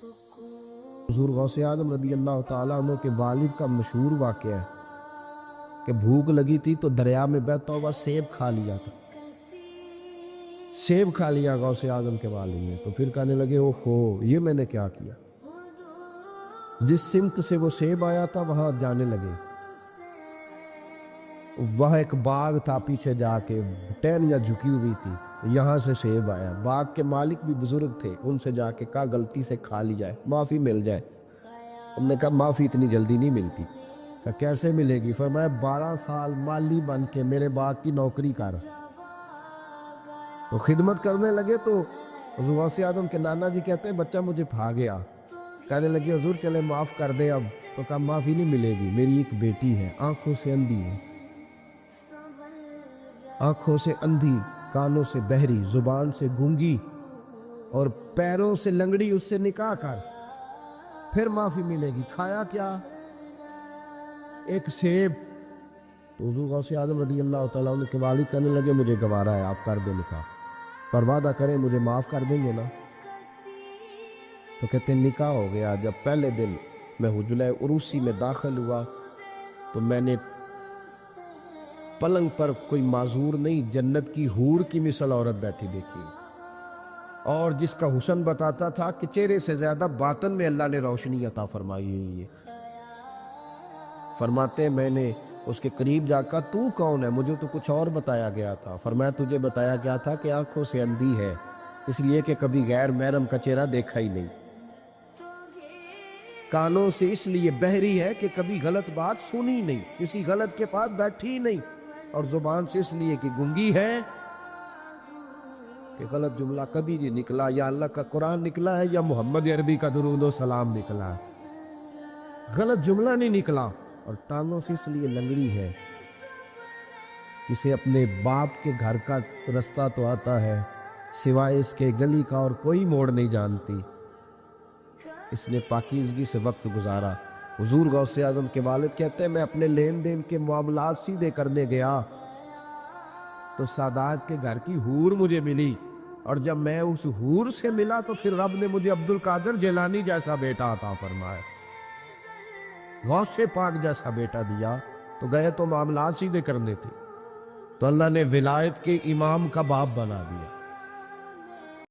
حضور غوث اعظم رضی اللہ تعالیٰ عنہ کے والد کا مشہور واقعہ ہے کہ بھوک لگی تھی تو دریا میں بہتا ہوا سیب کھا لیا تھا، سیب کھا لیا غوث اعظم کے والد نے۔ تو پھر کہنے لگے اوہو یہ میں نے کیا کیا، جس سمت سے وہ سیب آیا تھا وہاں جانے لگے، وہاں ایک باغ تھا، پیچھے جا کے ٹہنیاں جھکی ہوئی تھی، یہاں سے سیب آیا۔ باغ کے مالک بھی بزرگ تھے، ان سے جا کے کہا غلطی سے کھا لی جائے، معافی مل جائے۔ انہوں نے کہا معافی اتنی جلدی نہیں ملتی۔ کہا کیسے ملے گی؟ فرمایا 12 سال مالی بن کے میرے باغ کی نوکری کر۔ تو خدمت کرنے لگے تو حضور غوث اعظم کے نانا جی کہتے ہیں بچہ مجھے بھا گیا، کہنے لگے حضور چلے معاف کر دیں اب۔ تو کہا معافی نہیں ملے گی، میری ایک بیٹی ہے، آنکھوں سے اندھی ہے، آنکھوں سے اندھی، کانوں سے بہری، زبان سے گونگی اور پیروں سے لنگڑی، اس سے نکاح کر، پھر معافی ملے گی۔ کھایا کیا؟ ایک سیب۔ تو حضور غوث اعظم رضی اللہ تعالیٰ عنہ کے والد کہنے لگے مجھے گوارا ہے، آپ کر دیں نکاح، پر وعدہ کریں مجھے معاف کر دیں گے نا؟ تو کہتے ہیں نکاح ہو گیا۔ جب پہلے دن میں حجرہ عروسی میں داخل ہوا تو میں نے پلنگ پر کوئی معذور نہیں، جنت کی حور کی مثل عورت بیٹھی دیکھی، اور جس کا حسن بتاتا تھا کہ چہرے سے زیادہ باطن میں اللہ نے روشنی عطا فرمائی ہوئی ہے۔ فرماتے ہیں میں نے اس کے قریب جا کر تو کون ہے؟ مجھے تو کچھ اور بتایا گیا تھا۔ فرمایا تجھے بتایا گیا تھا کہ آنکھوں سے اندھی ہے، اس لیے کہ کبھی غیر محرم کا چہرہ دیکھا ہی نہیں، کانوں سے اس لیے بہری ہے کہ کبھی غلط بات سنی نہیں، کسی غلط کے پاس بیٹھی نہیں، اور زبان سے اس لیے کہ گنگی ہے کہ غلط جملہ کبھی نہیں نکلا، یا اللہ کا قرآن نکلا ہے یا محمد عربی کا درود و سلام نکلا ہے، غلط جملہ نہیں نکلا۔ اور ٹانگوں سے اس لیے لنگڑی ہے، کسے اپنے باپ کے گھر کا رستہ تو آتا ہے، سوائے اس کے گلی کا اور کوئی موڑ نہیں جانتی، اس نے پاکیزگی سے وقت گزارا۔ حضور غوث اعظم کے والد کہتے ہیں میں اپنے لین دین کے معاملات سیدھے کرنے گیا تو سادات کے گھر کی حور مجھے ملی، اور جب میں اس حور سے ملا تو پھر رب نے مجھے عبد القادر جیلانی جیسا بیٹا عطا فرمایا، غوث پاک جیسا بیٹا دیا۔ تو گئے تو معاملات سیدھے کرنے تھے، تو اللہ نے ولایت کے امام کا باپ بنا دیا۔